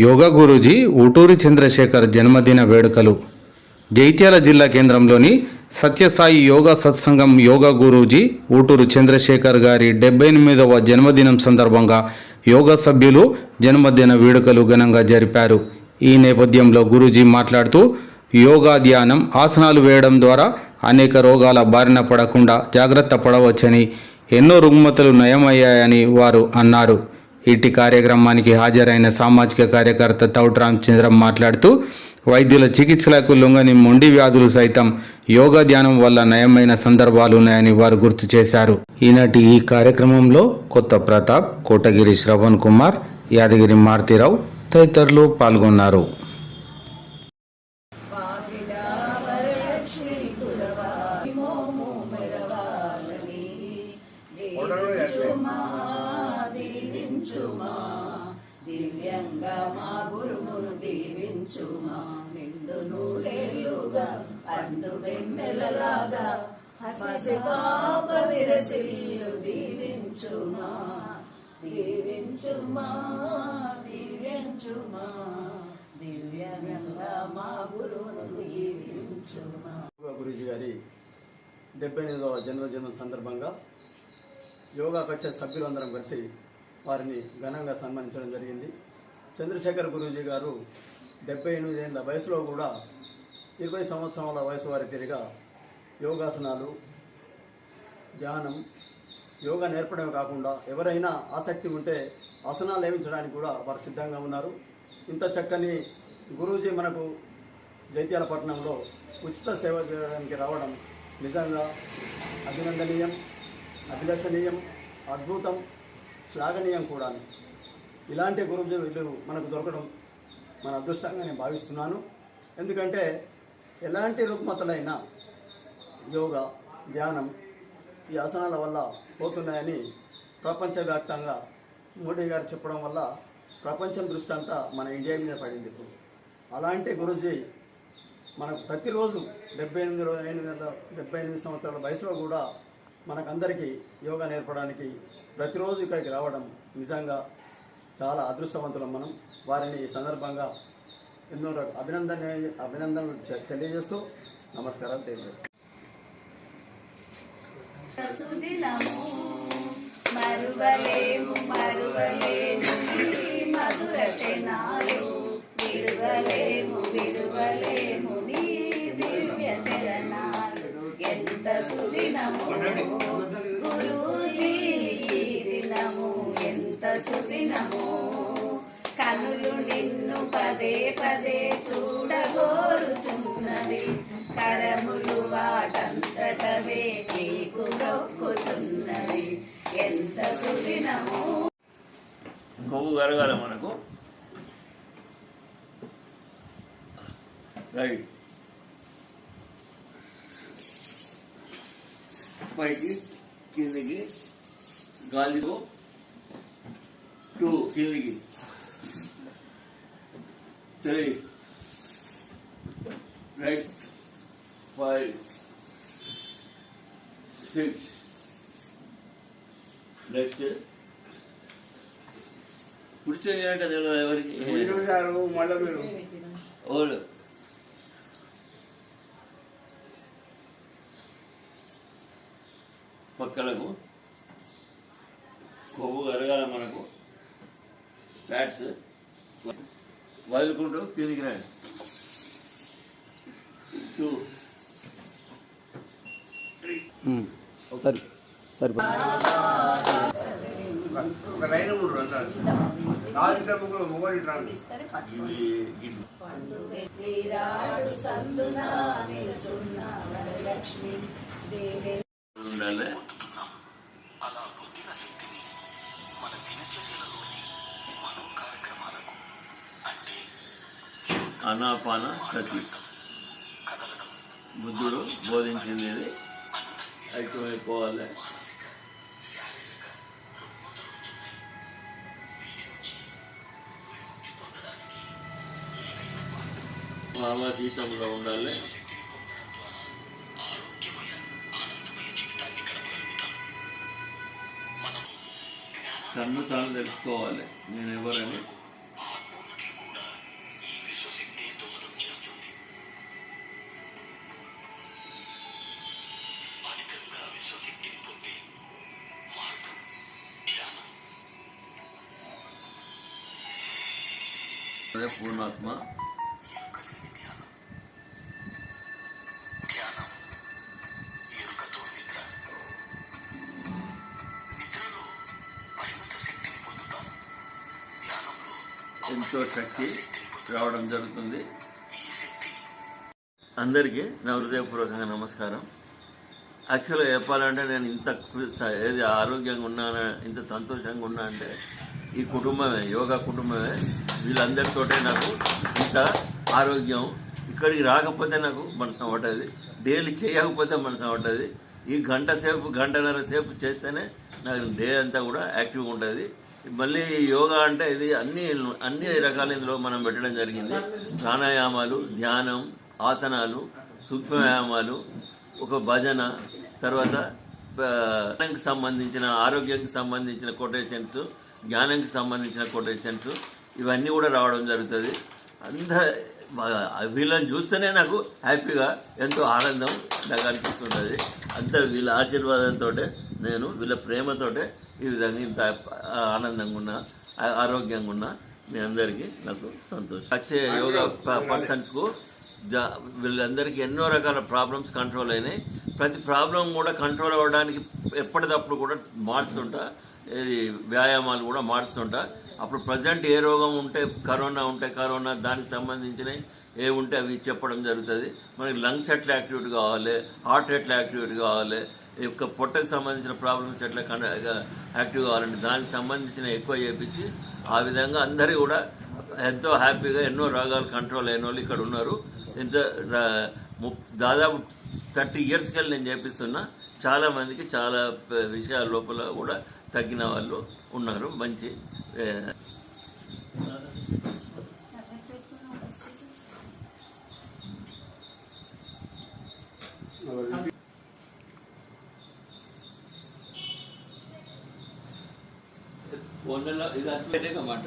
యోగా గురూజీ ఊటూరి చంద్రశేఖర్ జన్మదిన వేడుకలు. జైత్యాల జిల్లా కేంద్రంలోని సత్యసాయి యోగా సత్సంగం యోగా గురూజీ ఊటూరు చంద్రశేఖర్ గారి 78వ జన్మదినం సందర్భంగా యోగా సభ్యులు జన్మదిన వేడుకలు ఘనంగా జరిపారు. ఈ నేపథ్యంలో గురూజీ మాట్లాడుతూ యోగా, ధ్యానం, ఆసనాలు వేయడం ద్వారా అనేక రోగాల బారిన పడకుండా జాగ్రత్త పడవచ్చని, ఎన్నో రుగ్మతలు నయమయ్యాయని వారు అన్నారు. ఇట్టి కార్యక్రమానికి హాజరైన సామాజిక కార్యకర్త తౌట్ రామచంద్రం మాట్లాడుతూ వైద్యుల చికిత్సలకు లొంగని మొండి వ్యాధులు సైతం యోగా, ధ్యానం వల్ల నయమైన సందర్భాలు ఉన్నాయని వారు గుర్తు చేశారు. ఈనాటి ఈ కార్యక్రమంలో కొత్త ప్రతాప్, కోటగిరి శ్రవణ్ కుమార్, యాదగిరి మారుతీరావు తదితరులు పాల్గొన్నారు. దివ్యంగా మా గురువును దీవించుమా, నిండు నూరేళ్లుగా పండు వెన్నెలలాగా పసి పాప విరసిల్లు దీవించుమా, దీవించుమా, దీవించుమా, దివ్యంగా మా గురువును దీవించుమా. గురూజీ గారి 78వ జన్మదినం సందర్భంగా యోగాకు వచ్చే సభ్యులందరం కలిసి వారిని ఘనంగా సన్మానించడం జరిగింది. చంద్రశేఖర్ గురూజీ గారు 78 ఏళ్ళ వయసులో కూడా 20 సంవత్సరాల వయసు వారి తిరిగా యోగాసనాలు, ధ్యానం, యోగా నేర్పడమే కాకుండా ఎవరైనా ఆసక్తి ఉంటే ఆసనాలు వేయించడానికి కూడా వారు సిద్ధంగా ఉన్నారు. ఇంత చక్కని గురూజీ మనకు జైత్యాల పట్టణంలో ఉచిత సేవ చేయడానికి రావడం నిజంగా అభినందనీయం, అభిలషణీయం, అద్భుతం, శ్లాఘనీయం కూడా. ఇలాంటి గురువులు మనకు దొరకడం మన అదృష్టంగా నేను భావిస్తున్నాను. ఎందుకంటే ఎలాంటి రుగ్మతలైనా యోగా, ధ్యానం, ఈ ఆసనాల వల్ల పోతున్నాయని ప్రపంచవ్యాప్తంగా మోడీ గారు చెప్పడం వల్ల ప్రపంచం దృష్టి అంతా మన ఇండియా మీద పడింది. ఇప్పుడు అలాంటి గురూజీ మనకు ప్రతిరోజు 78 సంవత్సరాల వయసులో కూడా మనకందరికీ యోగా నేర్పడానికి ప్రతిరోజు ఇక్కడికి రావడం నిజంగా చాలా అదృష్టవంతులం మనం. వారిని ఈ సందర్భంగా ఎన్నో అభినందనలు తెలియజేస్తూ నమస్కారాలు తెలియజేస్తాం. మరువలేము మరువలేము మధుర క్షణాలు, విడువలేము విడువలేము నీ దివ్య చరణాలు. ఎంత సుదినము గురూజీ ఈ దినము, ఎంత సుదినము. కనులు నిన్ను పదే పదే చూడగోరుచున్నవి, కరములు వాటంతటవే నీకు మొక్కుచున్నవి. ఎంత సుదినము. కొవ్వు కరగాల మనకు. రైట్, పైకి కిందికి, గాలిలో 2 కిందికి, 3 రైట్, 5 6 నెక్స్ట్ కూర్చొని కదా ఎవరికి ఓళ్ళు పక్కలకు కొవ్వు కరగాల మనకు. ఫ్యాట్స్ వదులుకుంటూ కిందికి రండి. 2 3 సరే సరే ఉండాలి. ఆనాపాన సతి బుద్ధుడు బోధించింది ఇది ఐక్యమైపోవాలి. భావతీతంలో ఉండాలి. తన్ను తాను తెలుసుకోవాలి నేను ఎవరని. అదే పూర్ణాత్మ ఎంతో శక్తి రావడం జరుగుతుంది. అందరికీ నా హృదయపూర్వకంగా నమస్కారం. యాక్చువల్గా చెప్పాలంటే నేను ఏది ఆరోగ్యంగా ఉన్నానా, ఇంత సంతోషంగా ఉన్నా అంటే ఈ కుటుంబమే, యోగా కుటుంబమే. వీళ్ళందరితోటే నాకు ఇంత ఆరోగ్యం. ఇక్కడికి రాకపోతే నాకు మనసు పట్టదు, డైలీ చేయకపోతే మనసు పట్టదు. ఈ గంటన్నర సేపు చేస్తేనే నాకు డే అంతా కూడా యాక్టివ్గా ఉంటుంది. మళ్ళీ యోగా అంటే ఇది అన్ని రకాల ఇందులో మనం పెట్టడం జరిగింది. ప్రాణాయామాలు, ధ్యానం, ఆసనాలు, సూక్ష్మ వ్యాయామాలు, ఒక భజన, తర్వాత సంబంధించిన ఆరోగ్యానికి సంబంధించిన కొటేషన్స్, జ్ఞానానికి సంబంధించిన కొటేషన్స్, ఇవన్నీ కూడా రావడం జరుగుతుంది. వీళ్ళని చూస్తేనే నాకు హ్యాపీగా ఎంతో ఆనందం నాకు అనిపిస్తుంటుంది. వీళ్ళ ఆశీర్వాదంతో నేను, వీళ్ళ ప్రేమతోటే ఈ విధంగా ఇంత ఆనందంగా ఉన్నా, ఆరోగ్యంగా ఉన్నా. మీ అందరికీ నాకు సంతోషం. వచ్చే యోగా పర్సన్స్కు వీళ్ళందరికీ ఎన్నో రకాల ప్రాబ్లమ్స్ కంట్రోల్ అయినాయి. ప్రతి ప్రాబ్లం కూడా కంట్రోల్ అవ్వడానికి ఎప్పటికప్పుడు కూడా మారుస్తుంటా, వ్యాయామాలు కూడా మారుస్తుంటా. అప్పుడు ప్రజెంట్ ఏ రోగం ఉంటే, కరోనా దానికి సంబంధించినవి ఏ ఉంటే అవి చెప్పడం జరుగుతుంది. మనకి లంగ్స్ ఎట్లా యాక్టివిటీ కావాలి, హార్ట్ ఎట్లా యాక్టివిటీ కావాలి, పొట్టకు సంబంధించిన ప్రాబ్లమ్స్ ఎట్లా యాక్టివ్ కావాలంటే దానికి సంబంధించిన ఎక్కువ చేయించి ఆ విధంగా అందరూ కూడా ఎంతో హ్యాపీగా ఎన్నో రోగాలు కంట్రోల్ అయిన వాళ్ళు ఇక్కడ ఉన్నారు. దాదాపు 30 yearsకి వెళ్ళి నేను చేపిస్తున్నా. చాలామందికి చాలా విషయాల లోపల కూడా తగ్గిన వాళ్ళు ఉన్నారు. మంచి ఇది అట్లనే మాట